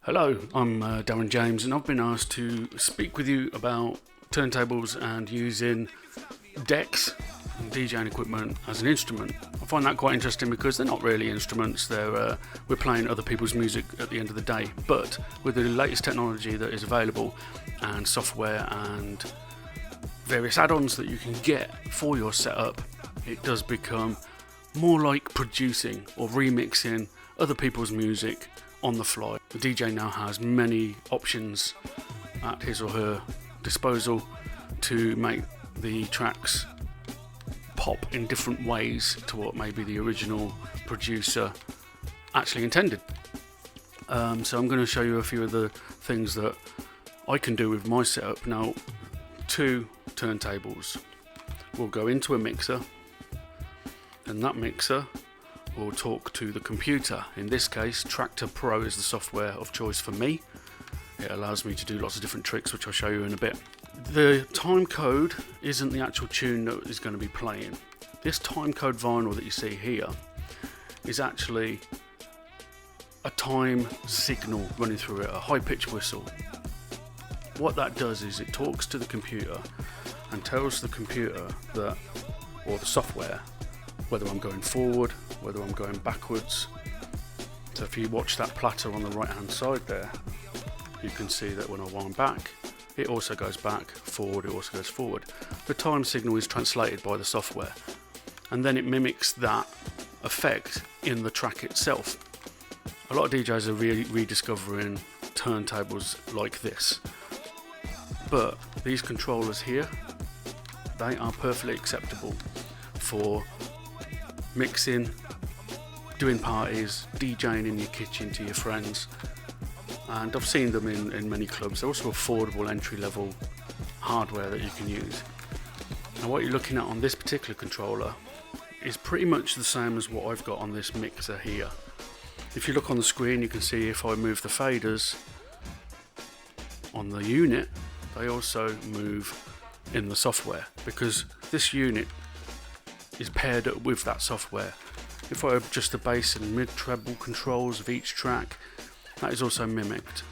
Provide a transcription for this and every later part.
Hello, I'm Darren James, and I've been asked to speak with you about turntables and using decks and DJing equipment as an instrument. I find that quite interesting because they're not really instruments, we're playing other people's music at the end of the day, but with the latest technology that is available and software and various add-ons that you can get for your setup, it does become more like producing or remixing other people's music on the fly. The DJ now has many options at his or her disposal to make the tracks pop in different ways to what maybe the original producer actually intended. So I'm going to show you a few of the things that I can do with my setup. Now, two turntables will go into a mixer, and that mixer will talk to the computer. In this case, Traktor Pro is the software of choice for me. It allows me to do lots of different tricks, which I'll show you in a bit. The time code isn't the actual tune that is going to be playing. This time code vinyl that you see here is actually a time signal running through it, a high-pitched whistle. What that does is it talks to the computer and tells the computer that, or the software, whether I'm going forward, whether I'm going backwards. So if you watch that platter on the right hand side there, you can see that when I wind back, it also goes back, forward, it also goes forward. The time signal is translated by the software, and then it mimics that effect in the track itself. A lot of DJs are rediscovering turntables like this, but these controllers here, they are perfectly acceptable for mixing, doing parties, DJing in your kitchen to your friends, and I've seen them in many clubs. They're also affordable entry-level hardware that you can use. Now what you're looking at on this particular controller is pretty much the same as what I've got on this mixer here. If you look on the screen, you can see if I move the faders on the unit, they also move in the software, because this unit is paired up with that software. If I adjust the bass and mid-treble controls of each track, that is also mimicked.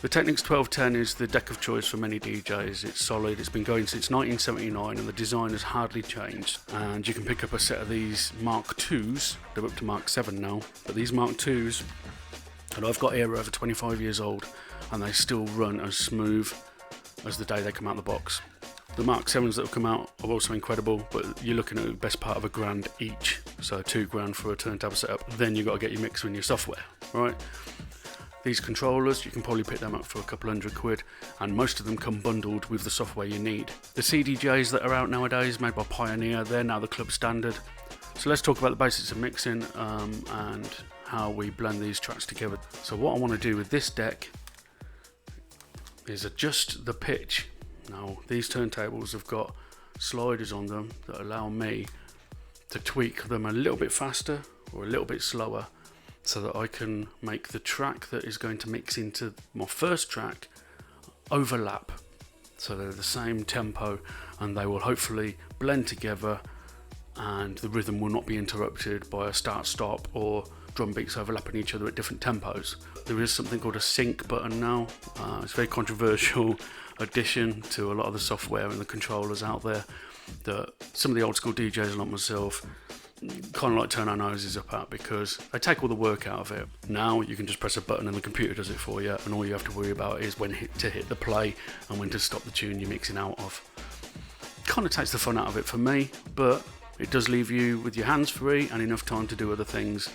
The Technics 1210 is the deck of choice for many DJs. It's solid, it's been going since 1979, and the design has hardly changed. And you can pick up a set of these Mark IIs, they're up to Mark 7 now, but these Mark IIs that I've got here are over 25 years old, and they still run as smooth as the day they come out of the box. The Mark 7s that have come out are also incredible, but you're looking at the best part of $1,000 each, so $2,000 for a turntable setup. Then you've got to get your mixer and your software, right? These controllers, you can probably pick them up for a couple £100, and most of them come bundled with the software you need. The CDJs that are out nowadays, made by Pioneer, they're now the club standard. So let's talk about the basics of mixing and how we blend these tracks together. So what I want to do with this deck is adjust the pitch. Now, these turntables have got sliders on them that allow me to tweak them a little bit faster or a little bit slower, so that I can make the track that is going to mix into my first track overlap, so they're the same tempo and they will hopefully blend together, and the rhythm will not be interrupted by a start-stop or drum beats overlapping each other at different tempos. There is something called a sync button now. It's a very controversial addition to a lot of the software and the controllers out there that some of the old school DJs like myself kind of like turn our noses up at, because they take all the work out of it. Now you can just press a button and the computer does it for you, and all you have to worry about is when to hit the play and when to stop the tune you're mixing out of. Kind of takes the fun out of it for me, but it does leave you with your hands free and enough time to do other things.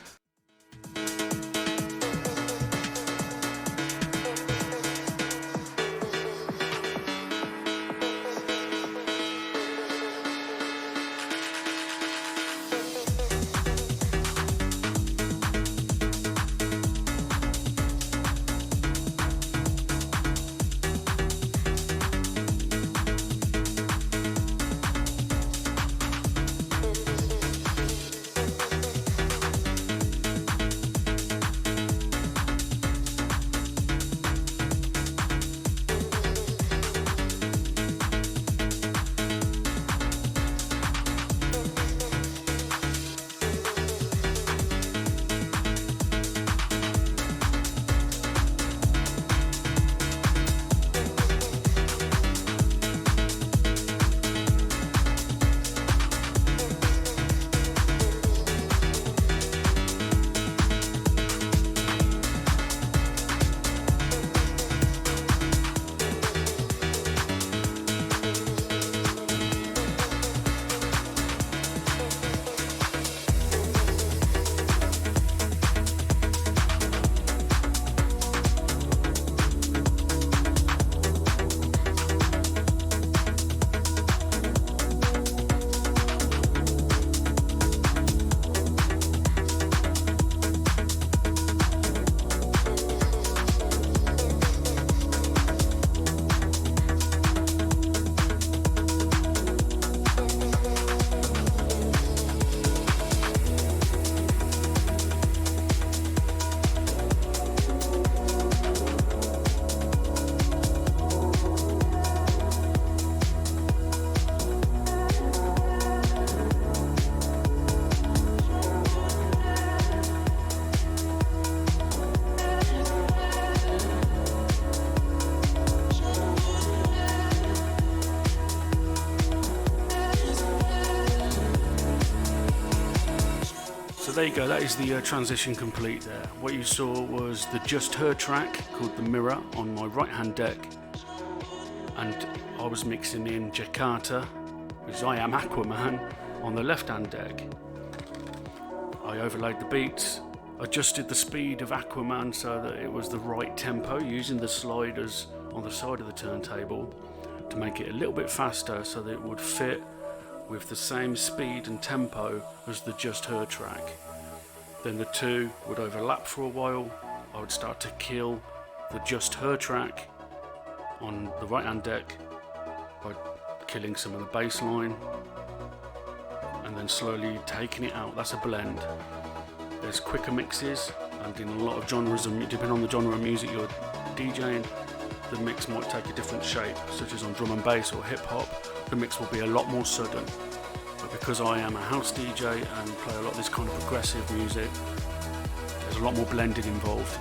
there you go, that is the transition complete there. What you saw was the Just Her track called The Mirror on my right hand deck, and I was mixing in Jakarta, which I Am Aquaman, on the left hand deck. I overlaid the beats, adjusted the speed of Aquaman so that it was the right tempo, using the sliders on the side of the turntable to make it a little bit faster so that it would fit with the same speed and tempo as the Just Her track. Then the two would overlap for a while. I would start to kill the Just Her track on the right hand deck by killing some of the bass line and then slowly taking it out. That's a blend. There's quicker mixes, and in a lot of genres, and depending on the genre of music you're DJing, the mix might take a different shape, such as on drum and bass or hip hop. The mix will be a lot more sudden. But because I am a house DJ and play a lot of this kind of progressive music, there's a lot more blending involved.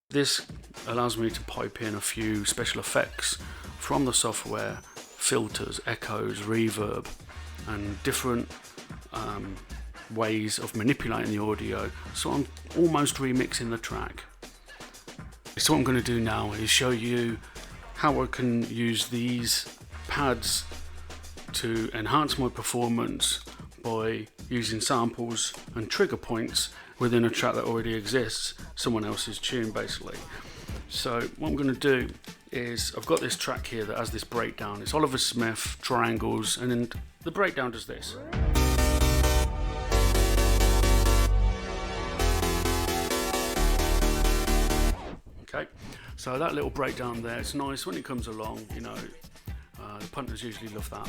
This allows me to pipe in a few special effects from the software, filters, echoes, reverb, and different ways of manipulating the audio, so I'm almost remixing the track. So what I'm going to do now is show you how I can use these pads to enhance my performance by using samples and trigger points within a track that already exists, someone else's tune basically. So what I'm going to do is, I've got this track here that has this breakdown. It's Oliver Smith, Triangles, and then the breakdown does this. Okay, so that little breakdown there, it's nice when it comes along, you know, the punters usually love that.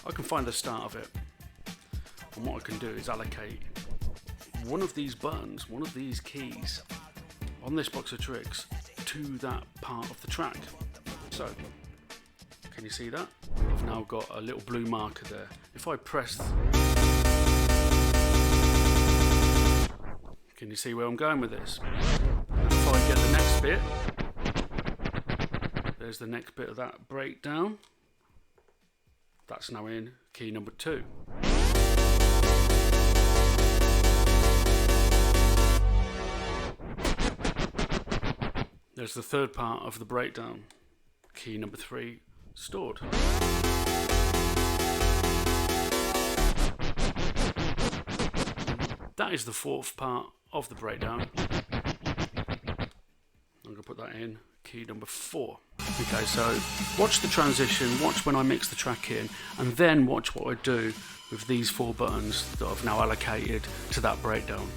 I can find the start of it, and what I can do is allocate one of these buttons, one of these keys on this box of tricks to that part of the track. So, can you see that? I've now got a little blue marker there. If I press, can you see where I'm going with this? And if I get the next bit, there's the next bit of that breakdown. That's now in key number 2. There's the third part of the breakdown, key number 3, stored. That is the fourth part of the breakdown. I'm going to put that in key number 4. Okay, so watch the transition, watch when I mix the track in, and then watch what I do with these 4 buttons that I've now allocated to that breakdown.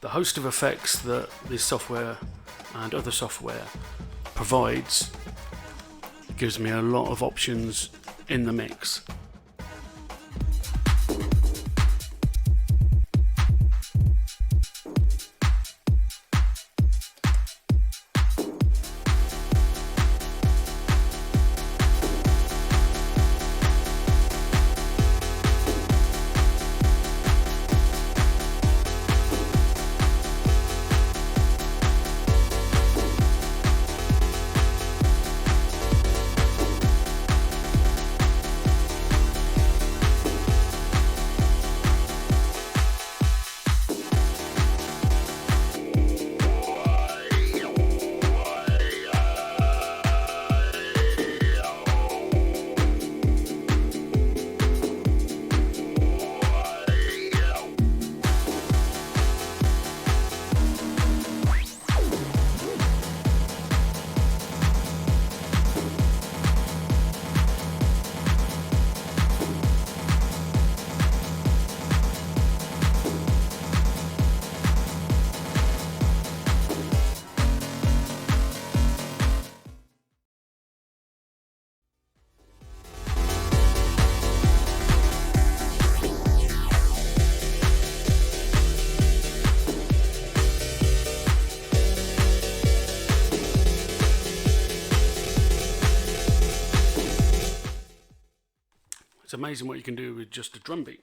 The host of effects that this software and other software provides gives me a lot of options in the mix. It's amazing what you can do with just a drum beat.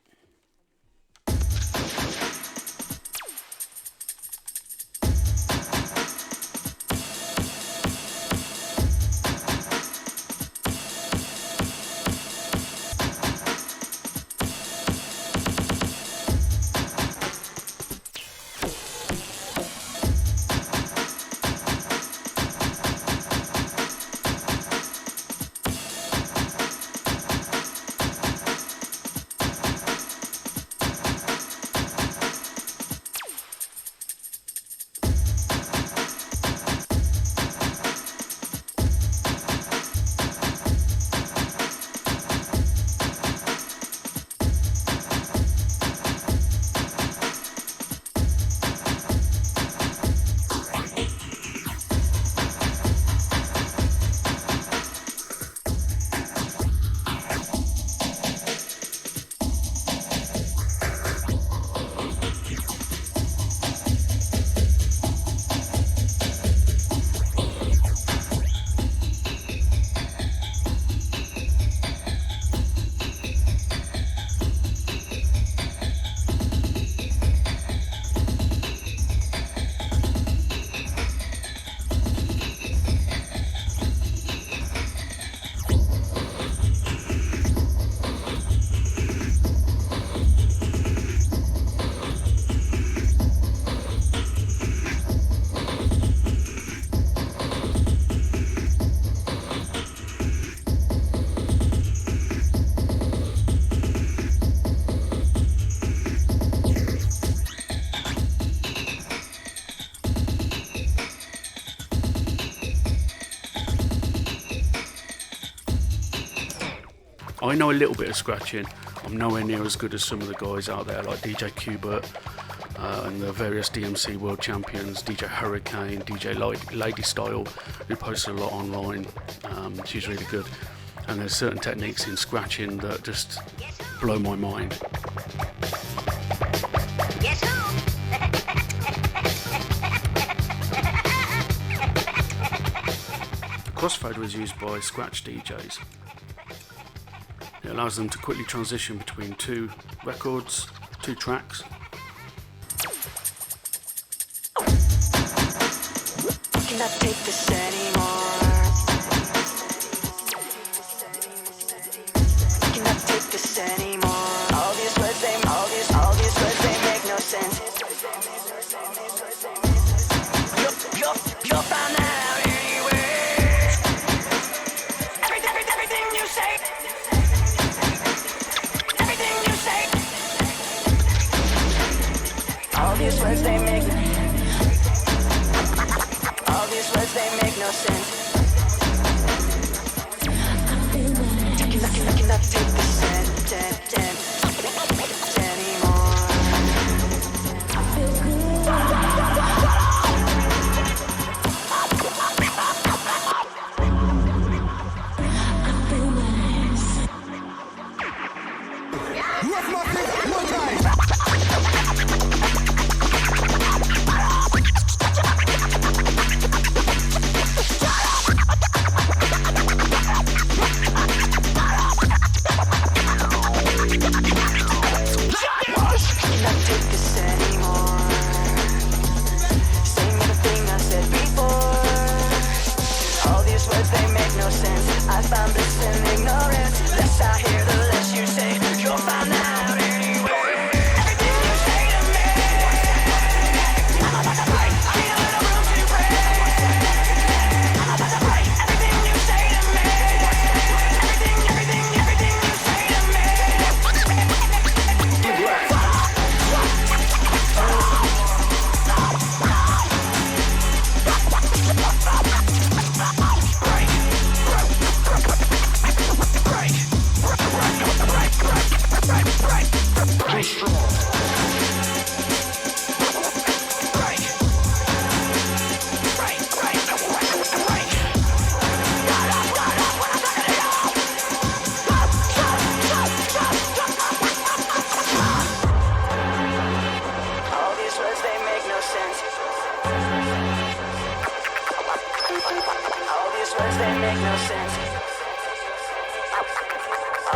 I know a little bit of scratching. I'm nowhere near as good as some of the guys out there like DJ Qbert and the various DMC world champions, DJ Hurricane, DJ Lady Style, who posts a lot online. She's really good. And there's certain techniques in scratching that just blow my mind. Crossfade was used by scratch DJs. It allows them to quickly transition between two records, two tracks. Cannot take this anymore. Cannot take this anymore. All these words they make no sense. You'll find out anyway. Everything you say. Everything you say. All these words they make. All these words they make no sense. Cannot take this anymore. I feel good.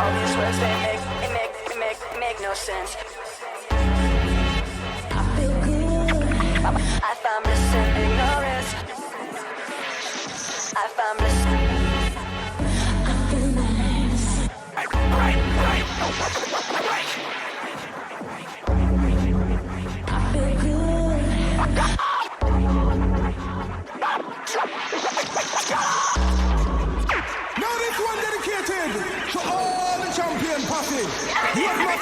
All these words they make no sense. I feel good. I find bliss in ignorance. I find bliss. I feel nice. Right. I feel good. Now this one dedicated to all the champion posse. Yes, my